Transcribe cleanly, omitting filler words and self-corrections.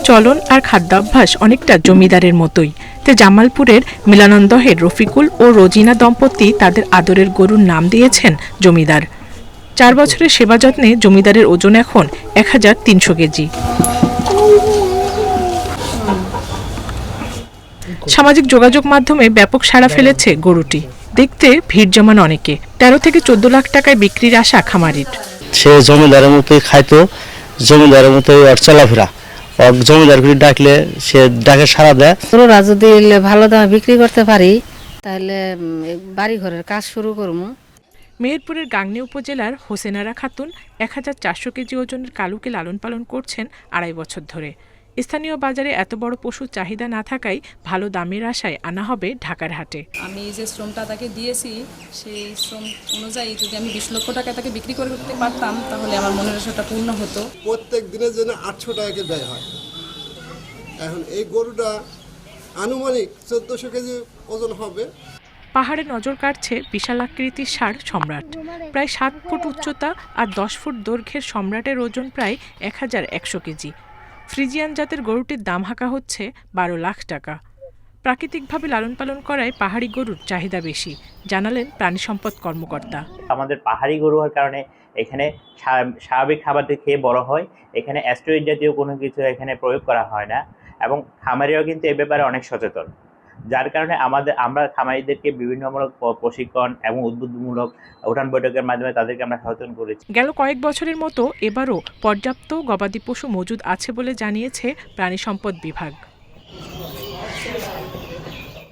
চলন আর খাদ্যাভ্যাস অনেকটা জমিদারের মতোই। তাই জামালপুরের মিলনানন্দহের রফিকুল ও রোজিনা দম্পতি তাদের আদরের গরুর নাম দিয়েছেন জমিদার। 4 বছরের সেবা যত্নে জমিদারের ওজন এখন 1300 কেজি। সামাজিক যোগাযোগ মাধ্যমে ব্যাপক সাড়া ফেলেছে গরুটি। দেখতে ভিড় জমান অনেকে। 13 থেকে 14 লাখ টাকায় বিক্রির আশা খামারির। সে জমিদারের মতোই খাইতো, জমিদারের মতোই ওর চলাফেরা। জমিদার করে ডাকলে সে ডাকে সাড়া দেয়। গরুরা যদি ভালো দামে বিক্রি করতে পারি তাহলে বাড়ি ঘরের কাজ শুরু করবো। মেহেরপুরের গাংনী উপজেলার হোসেনারা খাতুন 1400 কেজি ওজনের কালুকে লালন পালন করছেন 2.5 বছর ধরে। স্থানীয় বাজারে এত বড় পশুর চাহিদা না থাকায় ভালো দামের আশায় আনা হবে ঢাকার হাটে। আমি যে শ্রমটা তাকে দিয়েছি সেই শ্রম অনুযায়ী যদি আমি 20 লক্ষ টাকা তাকে বিক্রি করতে পারতাম তাহলে আমার মনের আশাটা পূর্ণ হতো। প্রত্যেক দিনের জন্য 800 টাকা ব্যয় হয়। এখন এই গরুটা আনুমানিক 1400 কেজি ওজন হবে। পাহাড়ে নজর কাটছে বিশাল আকৃতির ষাঁড় সম্রাট। প্রায় 7 ফুট উচ্চতা আর 10 ফুট দৈর্ঘ্যের সম্রাটের ওজন প্রায় 1100 কেজি। ফ্রিজিয়ান জাতের গরুটির দাম হাঁকা হচ্ছে 12 লাখ টাকা। প্রাকৃতিকভাবে লালন পালন করায় পাহাড়ি গরুর চাহিদা বেশি, জানালেন প্রাণী সম্পদ কর্মকর্তা। আমাদের পাহাড়ি গরু হওয়ার কারণে এখানে স্বাভাবিক খাবার খেয়ে বড় হয়। এখানে অ্যাস্টেরয়েড জাতীয় কোনো কিছু এখানে প্রয়োগ করা হয় না এবং খামারিরাও কিন্তু এ ব্যাপারে অনেক সচেতন, যার কারণে আমরা খামারিদেরকে বিভিন্নমূলক প্রশিক্ষণ এবং উদ্বুদ্ধমূলক উঠান বৈঠকের মাধ্যমে তাদেরকে আমরা সচেতন করেছি। গেল কয়েক বছরের মতো এবারও পর্যাপ্ত গবাদি পশু মজুদ আছে বলে জানিয়েছে প্রাণী সম্পদ বিভাগ।